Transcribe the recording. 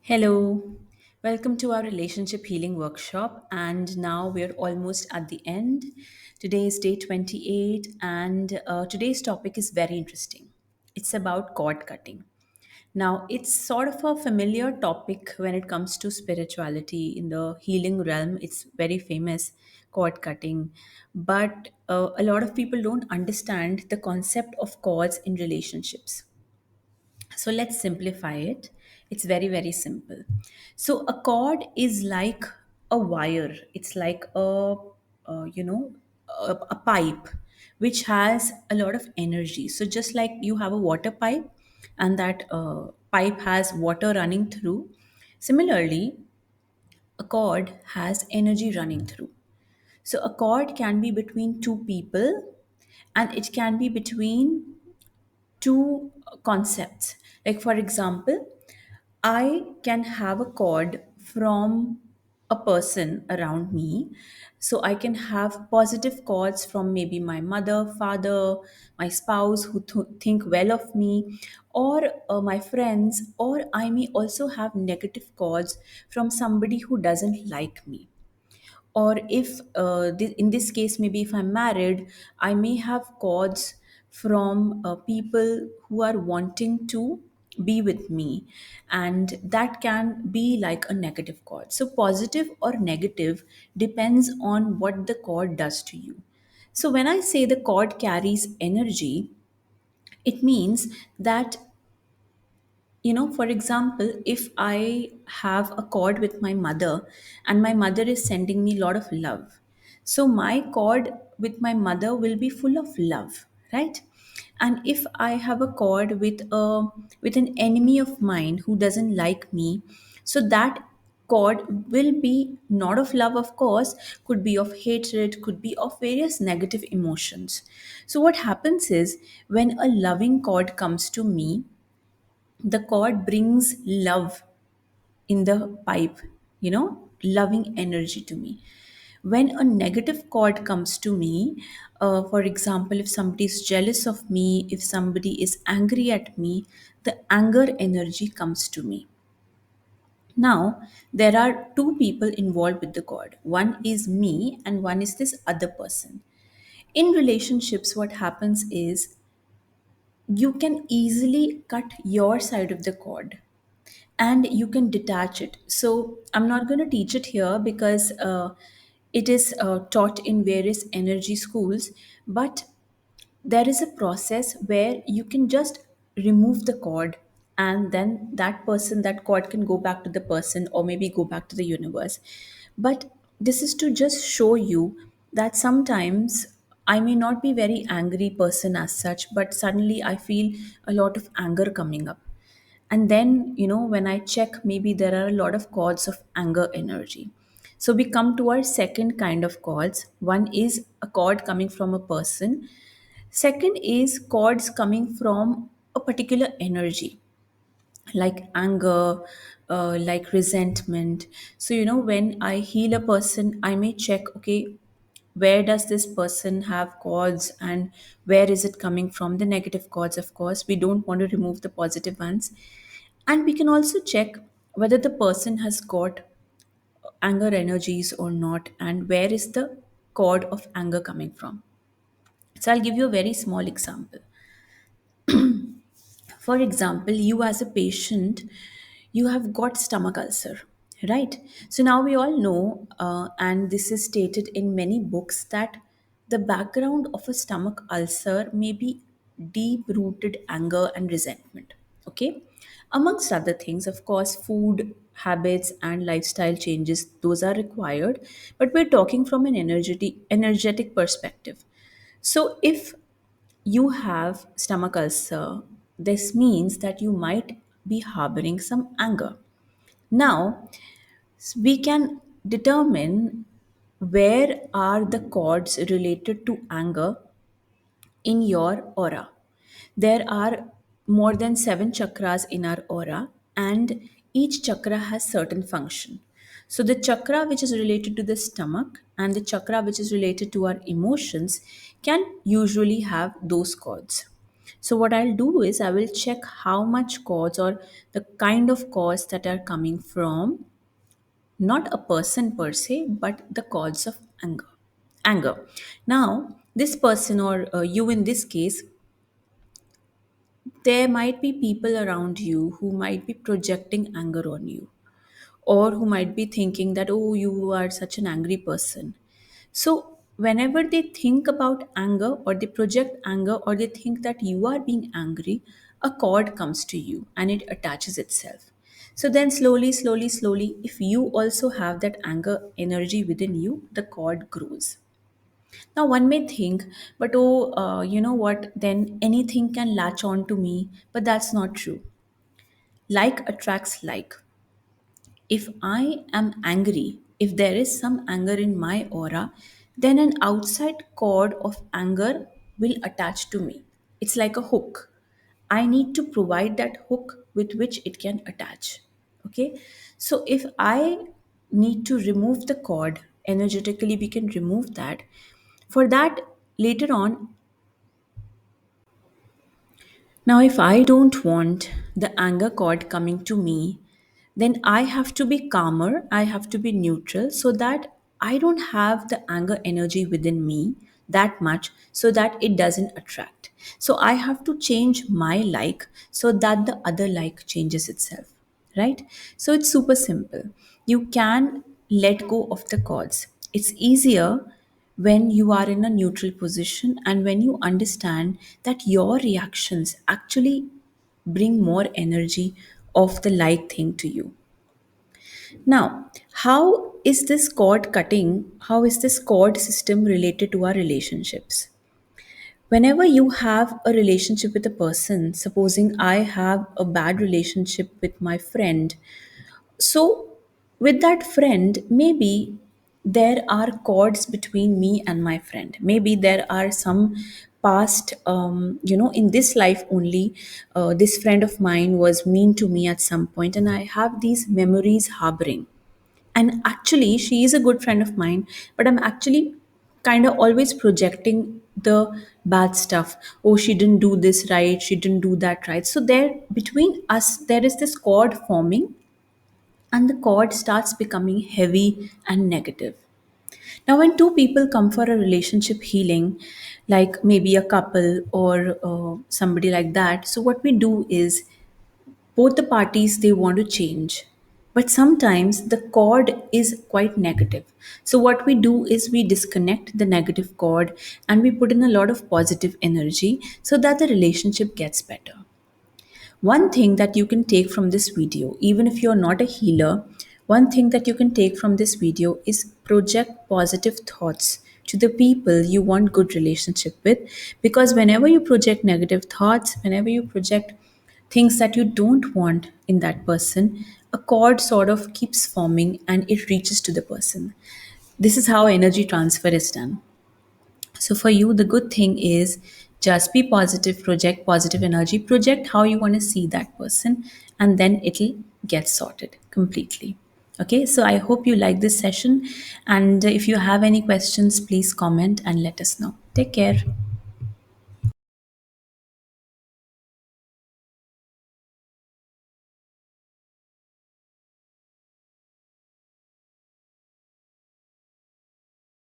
Hello, welcome to our relationship healing workshop. And now we're almost at the end. Today is day 28, and today's topic is very interesting. It's about cord cutting. Now, it's sort of a familiar topic when it comes to spirituality in the healing realm. It's very famous, cord cutting. But a lot of people don't understand the concept of cords in relationships. So let's simplify it. It's very, very simple. So a cord is like a wire. It's like a pipe which has a lot of energy. So just like you have a water pipe and that pipe has water running through, similarly, a cord has energy running through. So a cord can be between two people and it can be between two concepts. Like, for example, I can have a cord from a person around me. So I can have positive cords from maybe my mother, father, my spouse who think well of me, or my friends, or I may also have negative cords from somebody who doesn't like me. Or if in this case, maybe if I'm married, I may have cords from people who are wanting to be with me, and that can be like a negative cord. So positive or negative depends on what the cord does to you. So when I say the cord carries energy, it means that, for example, if I have a cord with my mother and my mother is sending me a lot of love, so my cord with my mother will be full of love, right? And if I have a cord with an enemy of mine who doesn't like me, so that cord will be not of love, of course, could be of hatred, could be of various negative emotions. So what happens is, when a loving cord comes to me, the cord brings love in the pipe, loving energy to me. When a negative cord comes to me, for example, if somebody is jealous of me, if somebody is angry at me, the anger energy comes to me. Now, there are two people involved with the cord. One is me and one is this other person. In relationships, what happens is, you can easily cut your side of the cord and you can detach it. So I'm not going to teach it here because it is taught in various energy schools, but there is a process where you can just remove the cord, and then that cord can go back to the person or maybe go back to the universe. But this is to just show you that sometimes I may not be very angry person as such, but suddenly I feel a lot of anger coming up. And then, when I check, maybe there are a lot of cords of anger energy. So we come to our second kind of cords. One is a cord coming from a person. Second is cords coming from a particular energy, like anger, like resentment. So, when I heal a person, I may check, okay, where does this person have cords and where is it coming from? The negative cords, of course. We don't want to remove the positive ones. And we can also check whether the person has got anger energies or not, and where is the cord of anger coming from. So, I'll give you a very small example. For example, you as a patient, you have got stomach ulcer, right? So now we all know, and this is stated in many books, that the background of a stomach ulcer may be deep rooted anger and resentment. Okay, amongst other things, of course, food habits and lifestyle changes, those are required, but we're talking from an energetic perspective. So if you have stomach ulcer, this means that you might be harboring some anger. Now, we can determine where are the cords related to anger in your aura. There are more than 7 chakras in our aura, and each chakra has certain function. So the chakra which is related to the stomach and the chakra which is related to our emotions can usually have those cords. So what I'll do is I will check how much chords or the kind of chords that are coming from not a person per se, but the cause of anger. Anger. Now, this person or you in this case, there might be people around you who might be projecting anger on you, or who might be thinking that, oh, you are such an angry person. So, whenever they think about anger, or they project anger, or they think that you are being angry, a cord comes to you and it attaches itself. So, then slowly, slowly, slowly, if you also have that anger energy within you, the cord grows. Now, one may think, but oh, you know what, then anything can latch on to me, but that's not true. Like attracts like. If I am angry, if there is some anger in my aura, then an outside cord of anger will attach to me. It's like a hook. I need to provide that hook with which it can attach. Okay? So if I need to remove the cord, energetically we can remove that. For that, later on, now, if I don't want the anger cord coming to me, then I have to be calmer, I have to be neutral so that I don't have the anger energy within me that much so that it doesn't attract. So I have to change my like so that the other like changes itself, right? So it's super simple. You can let go of the cords. It's easier when you are in a neutral position and when you understand that your reactions actually bring more energy of the like thing to you. Now, how is this cord cutting? How is this cord system related to our relationships? Whenever you have a relationship with a person, supposing I have a bad relationship with my friend, so, with that friend, maybe there are cords between me and my friend. Maybe there are some past, in this life only, this friend of mine was mean to me at some point, and I have these memories harboring. And actually, she is a good friend of mine, but I'm actually kind of always projecting the bad stuff. Oh, she didn't do this right, she didn't do that right. So, there between us, there is this cord forming and the cord starts becoming heavy and negative. Now, when two people come for a relationship healing, like maybe a couple or somebody like that, so what we do is both the parties they want to change. But sometimes the cord is quite negative. So, what we do is we disconnect the negative cord and we put in a lot of positive energy so that the relationship gets better. One thing that you can take from this video, even if you're not a healer, one thing that you can take from this video is project positive thoughts to the people you want good relationship with, because whenever you project negative thoughts, whenever you project things that you don't want in that person, a cord sort of keeps forming and it reaches to the person. This is how energy transfer is done. So for you, the good thing is just be positive, project positive energy, project how you want to see that person, and then it'll get sorted completely. Okay, so I hope you like this session. And if you have any questions, please comment and let us know. Take care.